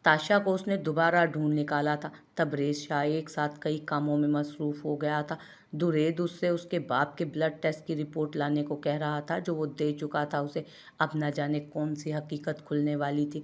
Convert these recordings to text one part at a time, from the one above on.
ताशा को उसने दोबारा ढूंढ निकाला था। तबरेज़ शाह एक साथ कई कामों में मसरूफ़ हो गया था। दुरैद उससे उसके बाप के ब्लड टेस्ट की रिपोर्ट लाने को कह रहा था जो वो दे चुका था उसे। अब न जाने कौन सी हकीकत खुलने वाली थी।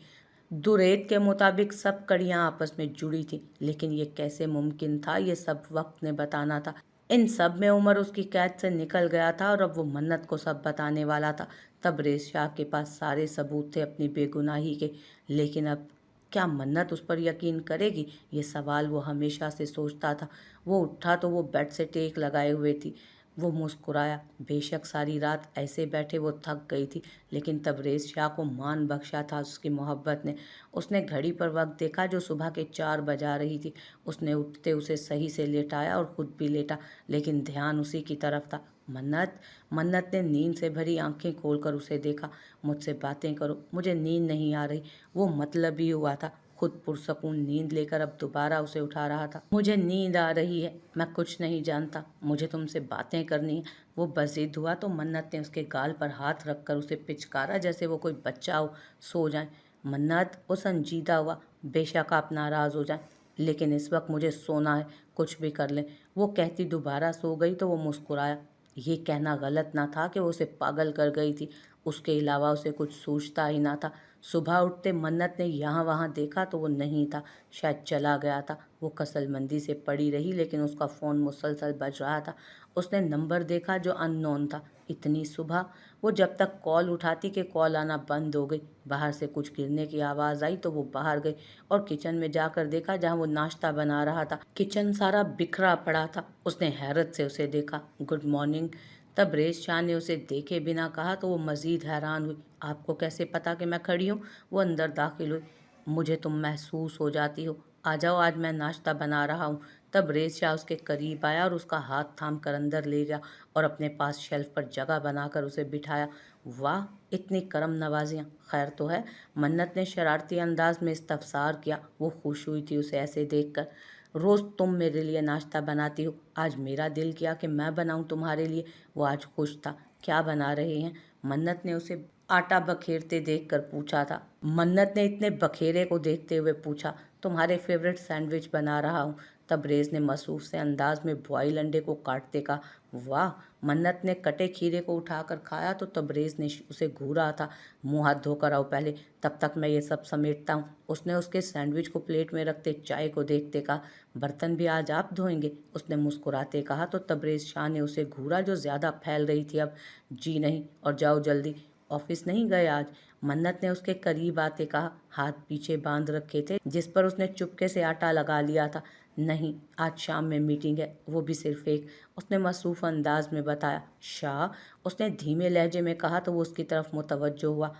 दुरैद के मुताबिक सब कड़ियाँ आपस में जुड़ी थीं, लेकिन ये कैसे मुमकिन था, ये सब वक्त ने बताना था। इन सब में उमर उसकी कैद से निकल गया था और अब वो मन्नत को सब बताने वाला था। तबरेज़ शाह के पास सारे सबूत थे अपनी बेगुनाही के, लेकिन अब क्या मन्नत उस पर यकीन करेगी? ये सवाल वो हमेशा से सोचता था। वो उठा तो वो बेड से टेक लगाए हुए थी। वो मुस्कुराया। बेशक सारी रात ऐसे बैठे वो थक गई थी, लेकिन तबरेज़ शाह को मान बख्शा था उसकी मोहब्बत ने। उसने घड़ी पर वक्त देखा जो सुबह के 4 बजा रही थी। उसने उठते उसे सही से लेटाया और खुद भी लेटा, लेकिन ध्यान उसी की तरफ था। मन्नत। मन्नत ने नींद से भरी आंखें खोलकर उसे देखा। मुझसे बातें करो, मुझे नींद नहीं आ रही। वो मतलब ही हुआ था। खुद पुरसकून नींद लेकर अब दोबारा उसे उठा रहा था। मुझे नींद आ रही है, मैं कुछ नहीं जानता, मुझे तुमसे बातें करनी है। वो बज़िद हुआ तो मन्नत ने उसके गाल पर हाथ रखकर उसे पिचकारा जैसे वो कोई बच्चा हो। सो जाए मन्नत। वो संजीदा हुआ। बेशक आप नाराज़ हो जाएं, लेकिन इस वक्त मुझे सोना है, कुछ भी कर लें। वो कहती दोबारा सो गई तो वो मुस्कुराया। ये कहना गलत ना था कि वो उसे पागल कर गई थी। उसके अलावा उसे कुछ सूझता ही ना था। सुबह उठते मन्नत ने यहाँ वहाँ देखा तो वो नहीं था, शायद चला गया था। वो कसलमंदी से पड़ी रही, लेकिन उसका फ़ोन मुसलसल बज रहा था। उसने नंबर देखा जो अननोन था। इतनी सुबह! वो जब तक कॉल उठाती कि कॉल आना बंद हो गई। बाहर से कुछ गिरने की आवाज़ आई तो वो बाहर गई और किचन में जाकर देखा जहाँ वो नाश्ता बना रहा था। किचन सारा बिखरा पड़ा था। उसने हैरत से उसे देखा। Good morning. तबरेज़ शाह ने उसे देखे बिना कहा तो वो मज़ीद हैरान हुई। आपको कैसे पता कि मैं खड़ी हूँ? वो अंदर दाखिल हुई। मुझे तुम महसूस हो जाती हो। आ जाओ, आज मैं नाश्ता बना रहा हूँ। तबरेज़ शाह उसके करीब आया और उसका हाथ थाम कर अंदर ले गया और अपने पास शेल्फ पर जगह बनाकर उसे बिठाया। वाह! इतनी करम नवाजियाँ! खैर तो है? मन्नत ने शरारती अंदाज में इस्तफसार किया। वो खुश हुई थी उसे ऐसे देखकर। रोज़ तुम मेरे लिए नाश्ता बनाती हो, आज मेरा दिल किया कि मैं बनाऊं तुम्हारे लिए। वो आज खुश था। क्या बना रहे हैं? मन्नत ने उसे आटा बखेरते देखकर पूछा था। मन्नत ने इतने बखेरे को देखते हुए पूछा, तुम्हारे फेवरेट सैंडविच बना रहा हूँ। तबरेज़ ने मसूफ से अंदाज में बॉयल अंडे को काटते कहा। वाह! मन्नत ने कटे खीरे को उठाकर खाया तो तबरेज़ ने उसे घूरा था। मुंह हाथ धोकर आओ पहले, तब तक मैं ये सब समेटता हूँ। उसने उसके सैंडविच को प्लेट में रखते चाय को देखते कहा। बर्तन भी आज आप धोएंगे? उसने मुस्कुराते कहा तो तबरेज़ शाह ने उसे घूरा जो ज़्यादा फैल रही थी अब। जी नहीं, और जाओ जल्दी। ऑफिस नहीं गए आज? मन्नत ने उसके करीब आते कहा। हाथ पीछे बांध रखे थे जिस पर उसने चुपके से आटा लगा लिया था। नहीं, आज शाम में मीटिंग है, वो भी सिर्फ एक। उसने मसरूफ़ अंदाज में बताया। शाह? उसने धीमे लहजे में कहा तो वो उसकी तरफ मुतवज्जो हुआ।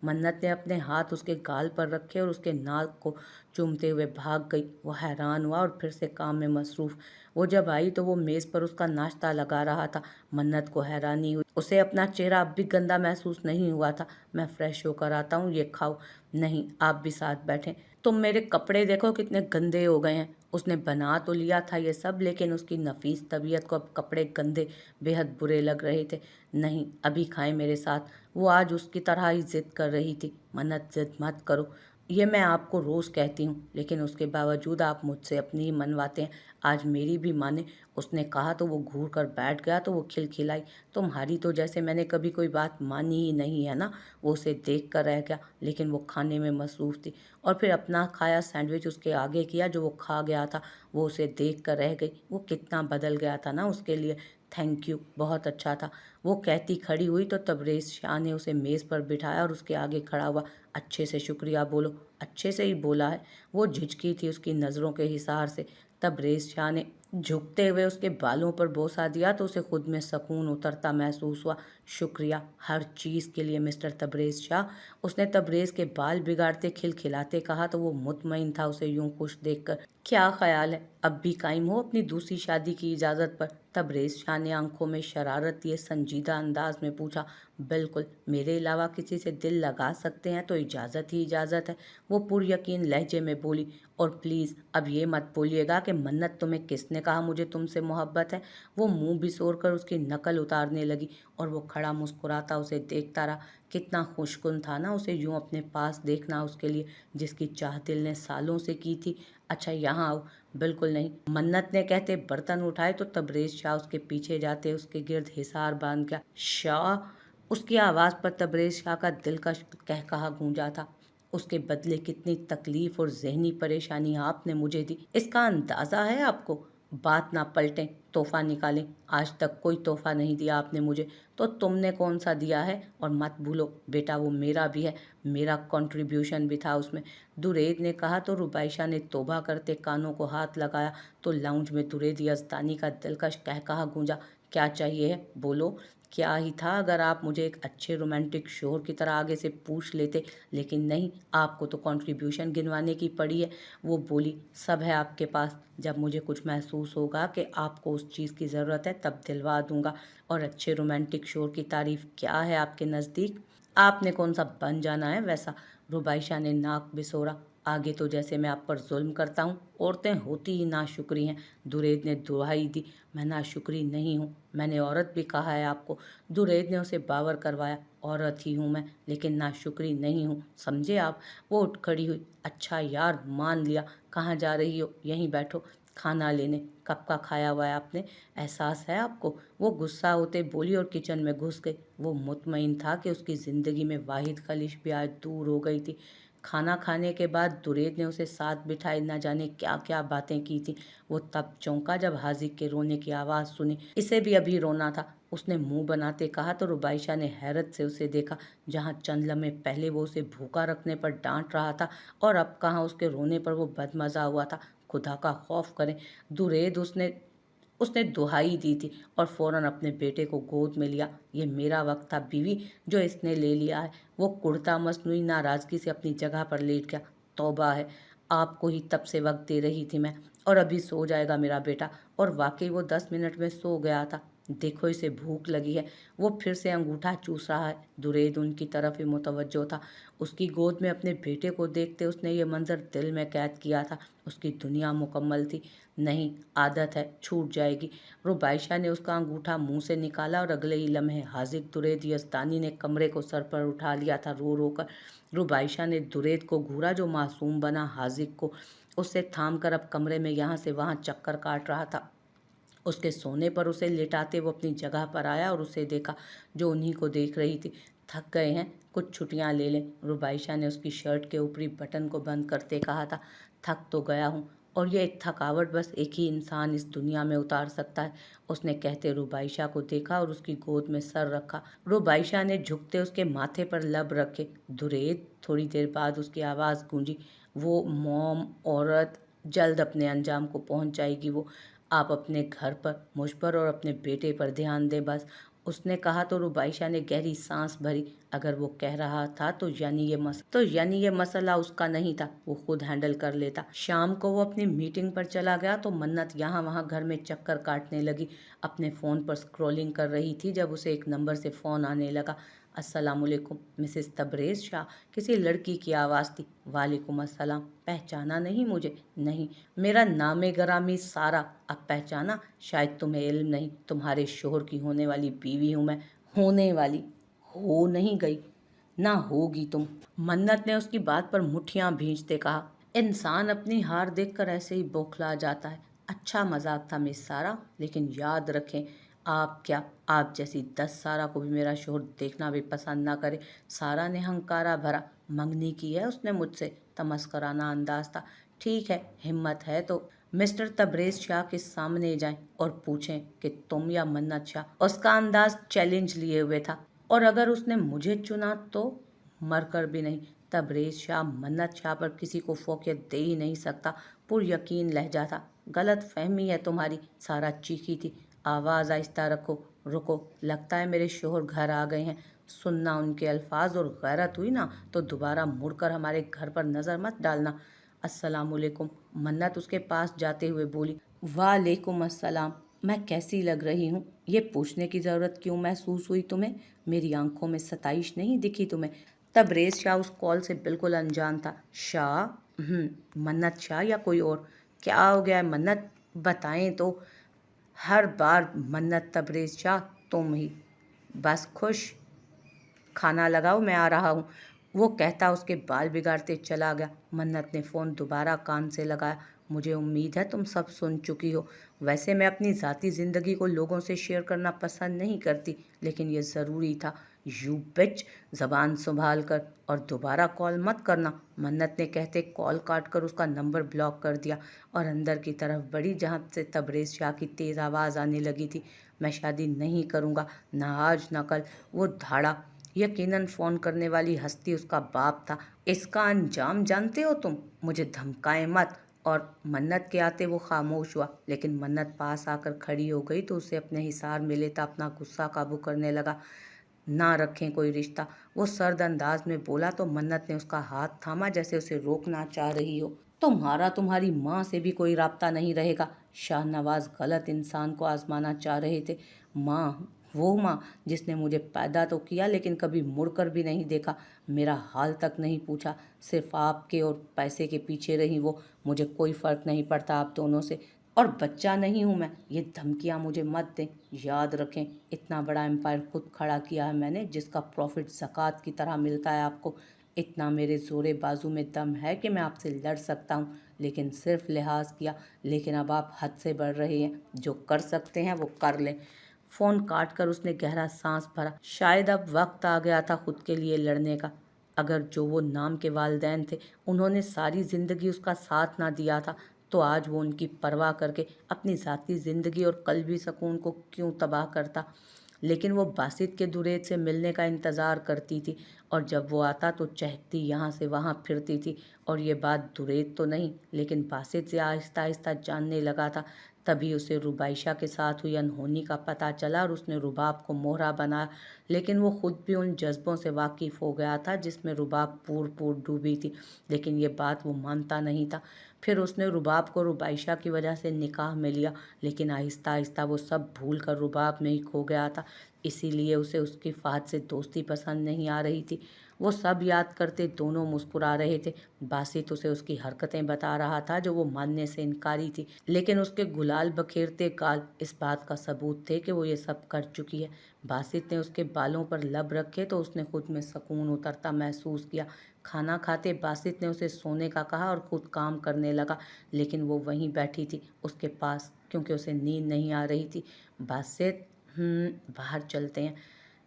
मन्नत ने अपने हाथ उसके गाल पर रखे और उसके नाक को चूमते हुए भाग गई। वो हैरान हुआ और फिर से काम में मसरूफ़। वो जब आई तो वो मेज़ पर उसका नाश्ता लगा रहा था। मन्नत को हैरानी हुई। उसे अपना चेहरा अब भी गंदा महसूस नहीं हुआ था। मैं फ्रेश होकर आता हूँ, ये खाओ। नहीं, आप भी साथ बैठें। तुम मेरे कपड़े देखो कितने गंदे हो गए हैं। उसने बना तो लिया था ये सब, लेकिन उसकी नफीस तबीयत को अब कपड़े गंदे बेहद बुरे लग रहे थे। नहीं, अभी खाएं मेरे साथ। वो आज उसकी तरह ही जिद कर रही थी। मन्नत, जिद मत करो। ये मैं आपको रोज़ कहती हूँ, लेकिन उसके बावजूद आप मुझसे अपनी ही मनवाते हैं। आज मेरी भी माने। उसने कहा तो वो घूर कर बैठ गया तो वो खिलखिलाई। तुम्हारी तो जैसे मैंने कभी कोई बात मानी ही नहीं है ना। वो उसे देख कर रह गया, लेकिन वो खाने में मसरूफ़ थी। और फिर अपना खाया सैंडविच उसके आगे किया जो वो खा गया था। वो उसे देख कर रह गई। वो कितना बदल गया था ना उसके लिए। थैंक यू, बहुत अच्छा था। वो कहती खड़ी हुई तो तबरेज़ शाह ने उसे मेज़ पर बिठाया और उसके आगे खड़ा हुआ। अच्छे से शुक्रिया बोलो। अच्छे से ही बोला है। वो झिझकी थी उसकी नज़रों के हिसार से। तबरेज़ शाह ने झुकते हुए उसके बालों पर बोसा दिया तो उसे खुद में सुकून उतरता महसूस हुआ। शुक्रिया हर चीज़ के लिए मिस्टर तबरेज़ शाह। उसने तबरेज़ के बाल बिगाड़ते खिलखिलाते कहा तो वो मुतमईन था उसे यूं खुश देखकर। क्या ख्याल है, अब भी कायम हो अपनी दूसरी शादी की इजाज़त पर? तबरेज़ शाह ने आंखों में शरारत लिए संजीदा अंदाज में पूछा। बिल्कुल, मेरे अलावा किसी से दिल लगा सकते हैं तो इजाज़त ही इजाज़त है, वो पुरयकीन लहजे में बोली। और प्लीज़ अब ये मत बोलिएगा कि मन्नत तुम्हें किसने कहा मुझे तुमसे मोहब्बत है। वो मुंह बिसोर कर उसकी नकल उतारने लगी और वो खड़ा मुस्कुराता उसे देखता रहा। कितना खुशकुन था ना उसे यूं अपने पास देखना उसके लिए, जिसकी चाह दिल ने सालों से की थी। अच्छा यहाँ आओ। बिल्कुल नहीं, मन्नत ने कहते बर्तन उठाए तो तबरेज़ शाह उसके पीछे जाते उसके गिर्द हिसार बांध गया। शाह! उसकी आवाज़ पर तबरेज़ शाह का दिलकश कहकहा गूंजा था। उसके बदले कितनी तकलीफ और ज़हनी परेशानी आपने मुझे दी, इसका अंदाज़ा है आपको? बात ना पलटें, तोहफ़ा निकालें। आज तक कोई तोहफ़ा नहीं दिया आपने मुझे, तो तुमने कौन सा दिया है? और मत भूलो बेटा, वो मेरा भी है, मेरा कंट्रीब्यूशन भी था उसमें। दुरैद ने कहा तो रुबाइशा ने तौबा करते कानों को हाथ लगाया तो लाउंज में दुरैद यज़दानी का दिलकश कहकहा गूंजा। क्या चाहिए है? बोलो। क्या ही था अगर आप मुझे एक अच्छे रोमांटिक शोहर की तरह आगे से पूछ लेते, लेकिन नहीं, आपको तो कंट्रीब्यूशन गिनवाने की पड़ी है। वो बोली, सब है आपके पास, जब मुझे कुछ महसूस होगा कि आपको उस चीज़ की ज़रूरत है तब दिलवा दूंगा। और अच्छे रोमांटिक शोहर की तारीफ क्या है आपके नज़दीक? आपने कौन सा बन जाना है वैसा? रुबाइशा ने नाक बिसोरा। आगे तो जैसे मैं आप पर जुल्म करता हूँ, औरतें होती ही नाशुक्री हैं। दुरैद ने दुहाई दी, मैं नाशुक्री नहीं हूँ, मैंने औरत भी कहा है आपको। दुरैद ने उसे बावर करवाया, औरत ही हूँ मैं, लेकिन नाशुक्री नहीं हूँ, समझे आप? वो उठ खड़ी हुई। अच्छा यार, मान लिया। कहाँ जा रही हो? यहीं बैठो, खाना लेने। कब का खाया हुआ है आपने? एहसास है आपको? वो गुस्सा होते बोली और किचन में घुस गई। वो मुतमईन था कि उसकी ज़िंदगी में वाहिद खलिश भी आज दूर हो गई थी। खाना खाने के बाद दुरैद ने उसे साथ बिठाए न जाने क्या क्या बातें की थी। वो तब चौंका जब हाजिक के रोने की आवाज़ सुनी। इसे भी अभी रोना था, उसने मुंह बनाते कहा तो रुबाइशा ने हैरत से उसे देखा। जहाँ चंद लम्हे पहले वो उसे भूखा रखने पर डांट रहा था और अब कहाँ उसके रोने पर वो बदमज़ा हुआ था। खुदा का खौफ करें। दुरैद उसने उसने दुहाई दी थी और फौरन अपने बेटे को गोद में लिया। ये मेरा वक्त था बीवी, जो इसने ले लिया है। वो कुर्ता मसनूई नाराज़गी से अपनी जगह पर लेट गया। तौबा है, आपको ही तब से वक्त दे रही थी मैं, और अभी सो जाएगा मेरा बेटा। और वाकई वो 10 मिनट में सो गया था। देखो इसे भूख लगी है। वो फिर से अंगूठा चूस रहा है। दुरैद उनकी तरफ ही मुतवज्जो था। उसकी गोद में अपने बेटे को देखते उसने ये मंजर दिल में कैद किया था। उसकी दुनिया मुकम्मल थी। नहीं, आदत है, छूट जाएगी। रुबाइशा ने उसका अंगूठा मुंह से निकाला और अगले ही लम्हे हाजिक दुरैद यज़दानी ने कमरे को सर पर उठा लिया था रो रो कर। रुबाइशा ने दुरैद को घूरा जो मासूम बना हाजिक को। उससे थाम कर अब कमरे में यहाँ से वहाँ चक्कर काट रहा था। उसके सोने पर उसे लेटाते वो अपनी जगह पर आया और उसे देखा जो उन्हीं को देख रही थी। थक गए हैं, कुछ छुट्टियां ले लें, रुबाइशा ने उसकी शर्ट के ऊपरी बटन को बंद करते कहा था। थक तो गया हूँ, और ये एक थकावट बस एक ही इंसान इस दुनिया में उतार सकता है, उसने कहते रुबाइशा को देखा और उसकी गोद में सर रखा। रुबाइशा ने झुकते उसके माथे पर लब रखे। दुरैद, थोड़ी देर बाद उसकी आवाज़ गूंजी, वो मॉम औरत जल्द अपने अंजाम को पहुंच जाएगी। वो, आप अपने घर पर, मुझ पर और अपने बेटे पर ध्यान दें बस, उसने कहा तो रुबाइशा ने गहरी सांस भरी। अगर वो कह रहा था तो यानी ये मसला उसका नहीं था, वो खुद हैंडल कर लेता। शाम को वो अपनी मीटिंग पर चला गया तो मन्नत यहाँ वहाँ घर में चक्कर काटने लगी। अपने फ़ोन पर स्क्रॉलिंग कर रही थी जब उसे एक नंबर से फ़ोन आने लगा। अस्सलामुअलैकुम मिसेस तबरेज़ शाह, किसी लड़की की आवाज़ थी। वालेकुम अस्सलाम। पहचाना नहीं मुझे? नहीं, मेरा नाम गरामी सारा। अब पहचाना? शायद तुम्हें इल्म नहीं, तुम्हारे शोहर की होने वाली बीवी हूँ मैं। होने वाली? हो नहीं गई, ना होगी तुम। मन्नत ने उसकी बात पर मुठ्ठियां भींचते कहा। इंसान अपनी हार देखकर ऐसे ही बौखला जाता है। अच्छा मजाक था मिस सारा, लेकिन याद रखें, आप क्या, आप जैसी 10 सारा को भी मेरा शोहर देखना भी पसंद ना करे। सारा ने हंकारा भरा। मंगनी की है उसने मुझसे, तमस्कराना अंदाज था। ठीक है, हिम्मत है तो मिस्टर तबरेज़ शाह के सामने जाएं और पूछें कि तुम या मन्नत शाह। उसका अंदाज चैलेंज लिए हुए था। और अगर उसने मुझे चुना तो? मरकर भी नहीं। तबरेज़ शाह मन्नत शाह पर किसी को फोकियत दे ही नहीं सकता, पुर यकीन लहजा था। गलत फहमी है तुम्हारी, सारा चीखी थी। आवाज़ आहिस्ता रखो। रुको, लगता है मेरे शोहर घर आ गए हैं। सुनना उनके अल्फाज और गैरत हुई ना तो दोबारा मुड़कर हमारे घर पर नज़र मत डालना। अस्सलामुअलैकुम, मन्नत उसके पास जाते हुए बोली। वालेकुम अस्सलाम। मैं कैसी लग रही हूँ ये पूछने की ज़रूरत क्यों महसूस हुई तुम्हें? मेरी आंखों में सताइश नहीं दिखी तुम्हें? तबरेज़ शाह उस कॉल से बिल्कुल अनजान था। शाह? मन्नत शाह या कोई और? क्या हो गया है मन्नत? बताएं तो। हर बार मन्नत तबरेज़ शाह तुम ही। बस खुश। खाना लगाओ, मैं आ रहा हूँ। वो कहता उसके बाल बिगाड़ते चला गया। मन्नत ने फ़ोन दोबारा कान से लगाया। मुझे उम्मीद है तुम सब सुन चुकी हो। वैसे मैं अपनी ज़ाती ज़िंदगी को लोगों से शेयर करना पसंद नहीं करती, लेकिन ये ज़रूरी था। यू बिच, ज़बान संभाल कर, और दोबारा कॉल मत करना। मन्नत ने कहते कॉल काट कर उसका नंबर ब्लॉक कर दिया और अंदर की तरफ बढ़ी, जहाँ से तबरेज़ शाह की तेज़ आवाज़ आने लगी थी। मैं शादी नहीं करूँगा, ना आज ना कल। वो धाड़ा। यकीनन फ़ोन करने वाली हस्ती उसका बाप था। इसका अंजाम जानते हो तुम? मुझे धमकाए मत। और मन्नत के आते वो खामोश हुआ, लेकिन मन्नत पास आकर खड़ी हो गई तो उसे अपने हिसार में लेता अपना गुस्सा काबू करने लगा। ना रखें कोई रिश्ता, वो सर्द अंदाज में बोला तो मन्नत ने उसका हाथ थामा, जैसे उसे रोकना चाह रही हो। तुम्हारा तुम्हारी माँ से भी कोई राब्ता नहीं रहेगा। शाहनवाज गलत इंसान को आजमाना चाह रहे थे। माँ? वो माँ जिसने मुझे पैदा तो किया लेकिन कभी मुड़कर भी नहीं देखा, मेरा हाल तक नहीं पूछा, सिर्फ आपके और पैसे के पीछे रही वो। मुझे कोई फ़र्क नहीं पड़ता आप दोनों से, और बच्चा नहीं हूँ मैं। ये धमकियाँ मुझे मत दें। याद रखें, इतना बड़ा एम्पायर खुद खड़ा किया है मैंने, जिसका प्रॉफिट ज़कात की तरह मिलता है आपको। इतना मेरे ज़ोरे बाजू में दम है कि मैं आपसे लड़ सकता हूँ, लेकिन सिर्फ लिहाज किया। लेकिन अब आप हद से बढ़ रहे हैं। जो कर सकते हैं वो कर लें। फ़ोन काट कर उसने गहरा सांस भरा। शायद अब वक्त आ गया था खुद के लिए लड़ने का। अगर जो वो नाम के वालिदैन थे, उन्होंने सारी ज़िंदगी उसका साथ ना दिया था, तो आज वो उनकी परवाह करके अपनी ज़ाती ज़िंदगी और कल्बी सुकून को क्यों तबाह करता। लेकिन वो बासित के दुरेद से मिलने का इंतज़ार करती थी, और जब वो आता तो चहकती यहाँ से वहाँ फिरती थी। और ये बात दुरेद तो नहीं, लेकिन बासित से आहिस्ता आहिस्ता जानने लगा था। तभी उसे रुबाइशा के साथ हुई अनहोनी का पता चला और उसने रुबाब को मोहरा बनाया। लेकिन वो खुद भी उन जज्बों से वाकिफ़ हो गया था जिसमें रुबाब पूर पूर डूबी थी, लेकिन ये बात वो मानता नहीं था। फिर उसने रुबाब को रुबाइशा की वजह से निकाह में लिया, लेकिन आहिस्ता आहिस्ता वो सब भूल कर रुबाब में ही खो गया था। इसीलिए उसे उसकी फ़हद से दोस्ती पसंद नहीं आ रही थी। वो सब याद करते दोनों मुस्कुरा रहे थे। बासित उसे उसकी हरकतें बता रहा था जो वो मानने से इनकारी थी, लेकिन उसके गुलाल बखेरते गाल इस बात का सबूत थे कि वो ये सब कर चुकी है। बासित ने उसके बालों पर लब रखे तो उसने खुद में सुकून उतरता महसूस किया। खाना खाते बासित ने उसे सोने का कहा और खुद काम करने लगा, लेकिन वो वहीं बैठी थी उसके पास, क्योंकि उसे नींद नहीं आ रही थी। बासित, बाहर चलते हैं।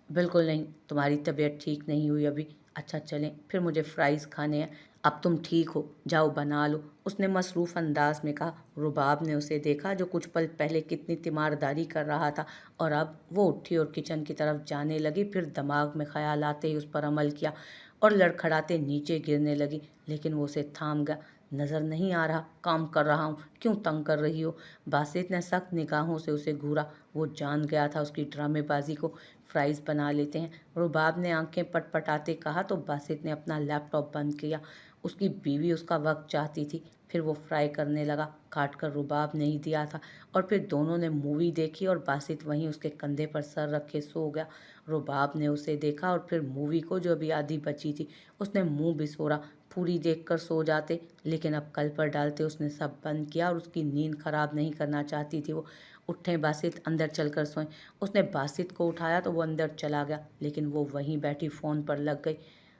बिल्कुल नहीं, तुम्हारी तबीयत ठीक नहीं हुई अभी। अच्छा चलें, फिर मुझे फ्राइज़ खाने हैं। अब तुम ठीक हो, जाओ बना लो, उसने मसरूफ़ अंदाज में कहा। रुबाब ने उसे देखा जो कुछ पल पहले कितनी तीमारदारी कर रहा था, और अब वो उठी और किचन की तरफ जाने लगी। फिर दिमाग में ख्याल आते ही उस पर अमल किया और लड़खड़ाते नीचे गिरने लगी, लेकिन वो उसे थाम गया। नज़र नहीं आ रहा, काम कर रहा हूँ, क्यों तंग कर रही हो? बासित ने सख्त निगाहों से उसे घूरा। वो जान गया था उसकी ड्रामेबाजी को। फ्राइज़ बना लेते हैं, रुबाब ने आंखें पटपटाते कहा तो बासित ने अपना लैपटॉप बंद किया। उसकी बीवी उसका वक्त चाहती थी। फिर वो फ्राई करने लगा। काट कर रुबाब ने ही दिया था, और फिर दोनों ने मूवी देखी और बासित वहीं उसके कंधे पर सर रखे सो गया। रुबाब ने उसे देखा और फिर मूवी को, जो अभी आधी बची थी, उसने मुंह बिसोरा। पूरी देखकर सो जाते, लेकिन अब कल पर डालते उसने सब बंद किया, और उसकी नींद खराब नहीं करना चाहती थी वो। उठें बासित, अंदर चलकर सोएं। उसने बासित को उठाया तो वो अंदर चला गया, लेकिन वो वहीं बैठी फ़ोन पर लग गई।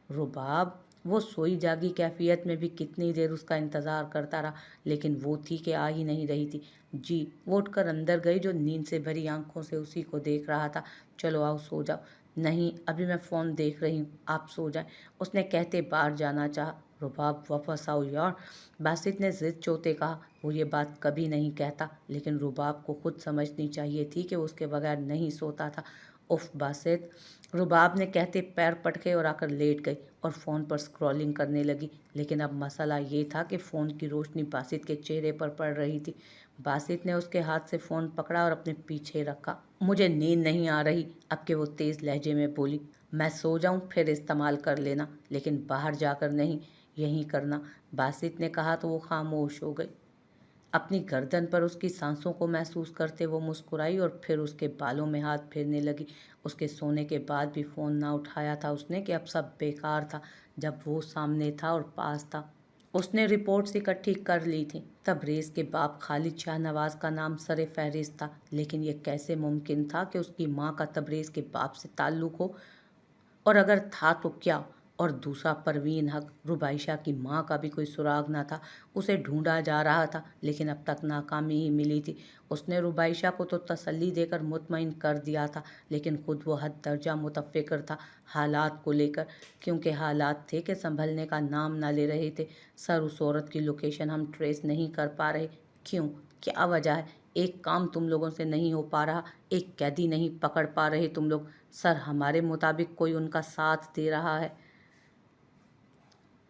रुबाब? वो सोई जागी कैफियत में भी कितनी देर उसका इंतज़ार करता रहा, लेकिन वो थी कि आ ही नहीं रही थी। जी, वो उठकर अंदर गई, जो नींद से भरी आंखों से उसी को देख रहा था। चलो आओ सो जाओ। नहीं, अभी मैं फ़ोन देख रही हूँ, आप सो जाएं, उसने कहते बाहर जाना चाहा। रुबाब, वापस आओ यार, बासित ने ज़िद चोते कहा। वो ये बात कभी नहीं कहता, लेकिन रुबाब को खुद समझनी चाहिए थी कि वो उसके बगैर नहीं सोता था। उफ बासित, रुबाब ने कहते पैर पटके और आकर लेट गई और फ़ोन पर स्क्रॉलिंग करने लगी। लेकिन अब मसला ये था कि फ़ोन की रोशनी बासित के चेहरे पर पड़ रही थी। बासित ने उसके हाथ से फ़ोन पकड़ा और अपने पीछे रखा। मुझे नींद नहीं आ रही, अब के वो तेज़ लहजे में बोली। मैं सो जाऊं फिर इस्तेमाल कर लेना, लेकिन बाहर जाकर नहीं, यहीं करना, बासित ने कहा तो वो खामोश हो गई। अपनी गर्दन पर उसकी सांसों को महसूस करते वो मुस्कुराई और फिर उसके बालों में हाथ फेरने लगी। उसके सोने के बाद भी फ़ोन ना उठाया था उसने कि अब सब बेकार था जब वो सामने था और पास था। उसने रिपोर्ट्स इकट्ठी कर ली थी। तबरेज़ के बाप खालिद शाहनवाज का नाम सरे फहरिस्त था, लेकिन ये कैसे मुमकिन था कि उसकी माँ का तबरेज़ के बाप से ताल्लुक़ हो, और अगर था तो क्या। और दूसरा परवीन हक, रुबाइशा की माँ का भी कोई सुराग ना था। उसे ढूंढा जा रहा था, लेकिन अब तक नाकामी ही मिली थी। उसने रुबाइशा को तो तसल्ली देकर मुतमईन कर दिया था, लेकिन खुद वो हद दर्जा मुतफ़िक्र था हालात को लेकर, क्योंकि हालात थे कि संभलने का नाम ना ले रहे थे। सर, उस औरत की लोकेशन हम ट्रेस नहीं कर पा रहे। क्यों? क्या वजह है? एक काम तुम लोगों से नहीं हो पा रहा, एक कैदी नहीं पकड़ पा रहे तुम लोग। सर, हमारे मुताबिक कोई उनका साथ दे रहा है।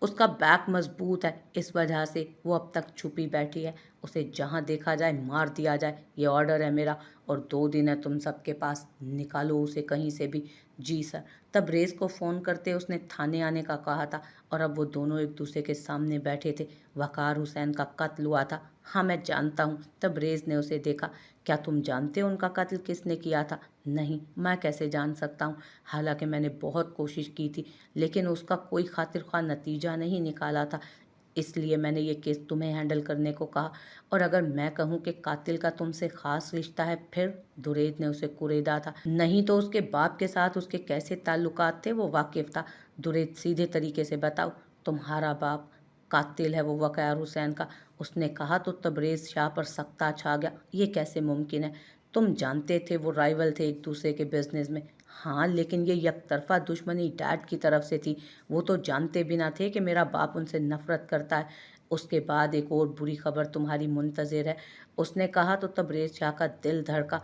उसका बैक मजबूत है, इस वजह से वो अब तक छुपी बैठी है। उसे जहाँ देखा जाए मार दिया जाए, ये ऑर्डर है मेरा। और 2 दिन है तुम सबके पास, निकालो उसे कहीं से भी। जी सर। तबरेज़ को फ़ोन करते उसने थाने आने का कहा था, और अब वो दोनों एक दूसरे के सामने बैठे थे। वक़ार हुसैन का कत्ल हुआ था। हाँ, मैं जानता हूँ। तबरेज़ ने उसे देखा। क्या तुम जानते हो उनका कत्ल किसने किया था? नहीं, मैं कैसे जान सकता हूँ? हालांकि मैंने बहुत कोशिश की थी, लेकिन उसका कोई खातिर ख्वाह नतीजा नहीं निकाला था। इसलिए मैंने ये केस तुम्हें हैंडल करने को कहा। और अगर मैं कहूँ कि कातिल का तुमसे ख़ास रिश्ता है, फिर? दुरैद ने उसे कुरेदा था। नहीं तो उसके बाप के साथ उसके कैसे ताल्लुकात थे वो वाकिफ़ था। दुरैद, सीधे तरीके से बताओ। तुम्हारा बाप कातिल है वो वक़ार हुसैन का। उसने कहा तो तबरेज़ शाह पर सख्ता छा गया। ये कैसे मुमकिन है? तुम जानते थे वो राइवल थे एक दूसरे के बिजनेस में। हाँ, लेकिन ये यकतरफा दुश्मनी डैड की तरफ से थी। वो तो जानते भी ना थे कि मेरा बाप उनसे नफरत करता है। उसके बाद एक और बुरी खबर तुम्हारी मुंतज़िर है। उसने कहा तो तबरेज़ शाह का दिल धड़का।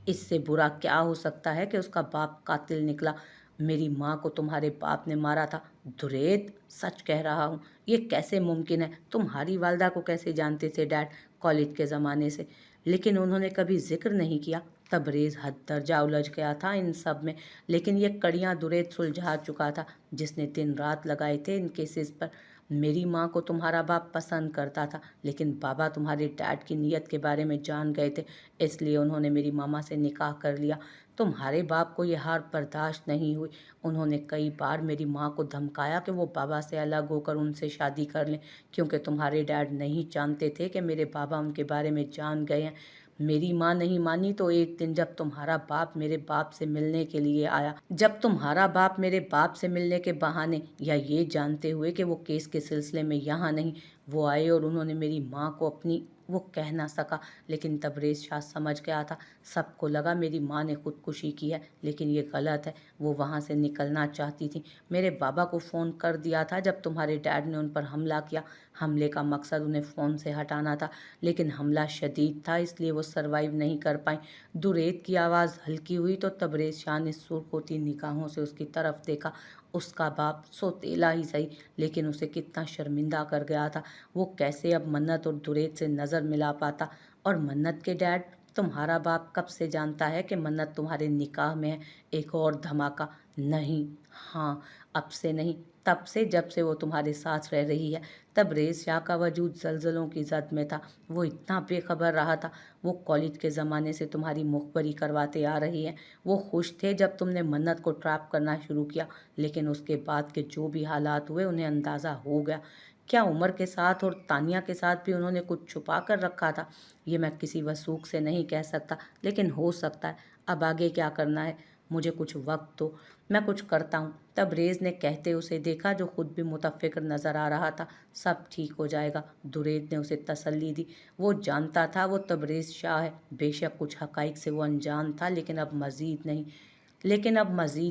इससे बुरा क्या हो सकता है कि उसका बाप कातिल निकला। मेरी माँ को तुम्हारे बाप ने मारा था। दुरैद, सच कह रहा हूँ। ये कैसे मुमकिन है? तुम्हारी वालदा को कैसे जानते थे डैड? कॉलेज के ज़माने से। लेकिन उन्होंने कभी जिक्र नहीं किया। तबरेज़ हद दर्जा उलझ गया था इन सब में, लेकिन ये कड़ियाँ दुरैद सुलझा चुका था, जिसने दिन रात लगाए थे इन केसेस पर। मेरी माँ को तुम्हारा बाप पसंद करता था, लेकिन बाबा तुम्हारे डैड की नीयत के बारे में जान गए थे, इसलिए उन्होंने मेरी मामा से निकाह कर लिया। तुम्हारे बाप को ये हार बर्दाश्त नहीं हुई। उन्होंने कई बार मेरी माँ को धमकाया कि वो बाबा से अलग होकर उनसे शादी कर लें, क्योंकि तुम्हारे डैड नहीं जानते थे कि मेरे बाबा उनके बारे में जान गए हैं। मेरी माँ नहीं मानी तो एक दिन जब तुम्हारा बाप मेरे बाप से मिलने के लिए आया, जब तुम्हारा बाप मेरे बाप से मिलने के बहाने, या ये जानते हुए कि वो केस के सिलसिले में यहाँ नहीं, वो आए और उन्होंने मेरी माँ को अपनी, वो कह ना सका, लेकिन तबरेज़ शाह समझ गया था। सबको लगा मेरी माँ ने खुदकुशी की है, लेकिन ये गलत है। वो वहाँ से निकलना चाहती थी। मेरे बाबा को फ़ोन कर दिया था जब तुम्हारे डैड ने उन पर हमला किया। हमले का मकसद उन्हें फ़ोन से हटाना था, लेकिन हमला शदीद था, इसलिए वो सरवाइव नहीं कर पाई। दुरैद की आवाज़ हल्की हुई तो तबरेज़ शाह ने सुर्ख निगाहों से उसकी तरफ देखा। उसका बाप सौतेला ही सही, लेकिन उसे कितना शर्मिंदा कर गया था। वो कैसे अब मन्नत और दुरैद से नज़र मिला पाता? और मन्नत के डैड? तुम्हारा बाप कब से जानता है कि मन्नत तुम्हारे निकाह में है? एक और धमाका। नहीं। हाँ, अब से नहीं, तब से जब से वो तुम्हारे साथ रह रही है। तबरेज़ शाह का वजूद ज़लज़लों की ज़द में था। वो इतना बेखबर रहा था। वो कॉलेज के ज़माने से तुम्हारी मुखबरी करवाते आ रही हैं। वो खुश थे जब तुमने मन्नत को ट्रैप करना शुरू किया, लेकिन उसके बाद के जो भी हालात हुए उन्हें अंदाज़ा हो गया। क्या उमर के साथ और तानिया के साथ भी उन्होंने कुछ छुपा कर रखा था? ये मैं किसी वसूख से नहीं कह सकता, लेकिन हो सकता है। अब आगे क्या करना है? मुझे कुछ वक्त दो, मैं कुछ करता हूँ। तबरेज़ ने कहते उसे देखा, जो खुद भी मुतफ़िक्र नज़र आ रहा था। सब ठीक हो जाएगा, दुरैद ने उसे तसल्ली दी। वो जानता था वो तबरेज़ शाह है। बेशक कुछ हक़ाइक़ से वो अनजान था, लेकिन अब मज़ीद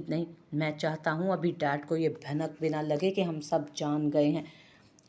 नहीं। मैं चाहता हूँ अभी डैड को ये भनक भी ना लगे कि हम सब जान गए हैं,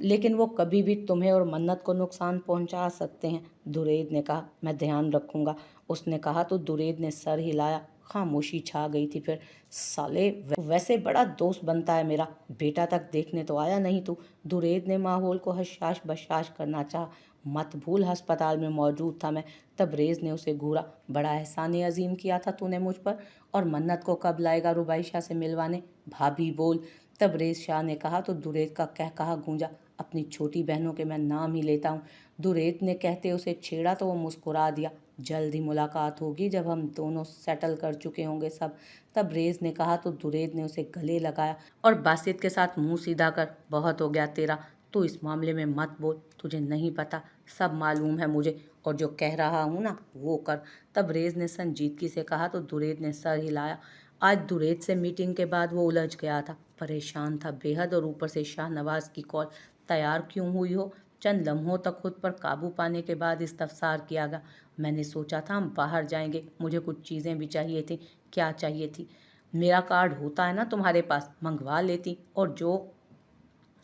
लेकिन वो कभी भी तुम्हें और मन्नत को नुकसान पहुंचा सकते हैं। दुरैद ने कहा, मैं ध्यान रखूंगा। उसने कहा तो दुरैद ने सर हिलाया। खामोशी छा गई थी। फिर, साले, वैसे बड़ा दोस्त बनता है मेरा, बेटा तक देखने तो आया नहीं तू। दुरैद ने माहौल को हशाश बशाश करना चाहा। मत भूल, अस्पताल में मौजूद था मैं। तबरेज़ ने उसे घूरा। बड़ा एहसान अजीम किया था तूने मुझ पर। और मन्नत को कब लाएगा रुबाइशा से मिलवाने? भाभी बोल, तबरेज़ शाह ने कहा तो दुरैद का कहकहा गूंजा। अपनी छोटी बहनों के मैं नाम ही लेता हूँ। दुरेत ने कहते उसे छेड़ा तो वो मुस्कुरा दिया। जल्द ही मुलाकात होगी जब हम दोनों सेटल कर चुके होंगे सब। तब रेज ने कहा तो दुरेद ने उसे गले लगाया और बासित के साथ मुंह सीधा कर, बहुत हो गया तेरा, तू इस मामले में मत बोल, तुझे नहीं पता, सब मालूम है मुझे, और जो कह रहा हूँ ना वो कर। तब रेज ने संजीदगी से कहा तो दुरेद ने सर हिलाया। आज दुरेद से मीटिंग के बाद वो उलझ गया था, परेशान था बेहद, और ऊपर से शाहनवाज की कॉल। तैयार क्यों हुई हो? चंद लम्हों तक खुद पर काबू पाने के बाद इस्तफसार किया गया। मैंने सोचा था हम बाहर जाएंगे, मुझे कुछ चीज़ें भी चाहिए थी। क्या चाहिए थी? मेरा कार्ड होता है ना तुम्हारे पास, मंगवा लेती। और जो,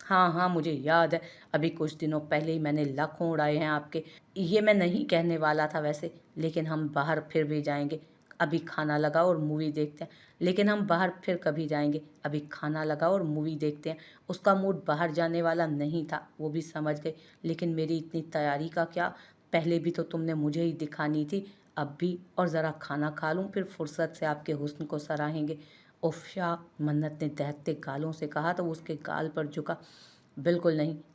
हाँ हाँ मुझे याद है, अभी कुछ दिनों पहले ही मैंने लाखों उड़ाए हैं आपके। ये मैं नहीं कहने वाला था वैसे, लेकिन हम बाहर फिर भी जाएंगे। अभी खाना लगाओ और मूवी देखते हैं। लेकिन हम बाहर फिर कभी जाएंगे, अभी खाना लगाओ और मूवी देखते हैं। उसका मूड बाहर जाने वाला नहीं था, वो भी समझ गई। लेकिन मेरी इतनी तैयारी का क्या? पहले भी तो तुमने मुझे ही दिखानी थी, अब भी। और ज़रा खाना खा लूँ, फिर फुर्सत से आपके हुस्न को सराहेंगे। उफ़ शाह, मन्नत ने दहकते गालों से कहा तो वो उसके गाल पर झुका। बिल्कुल नहीं,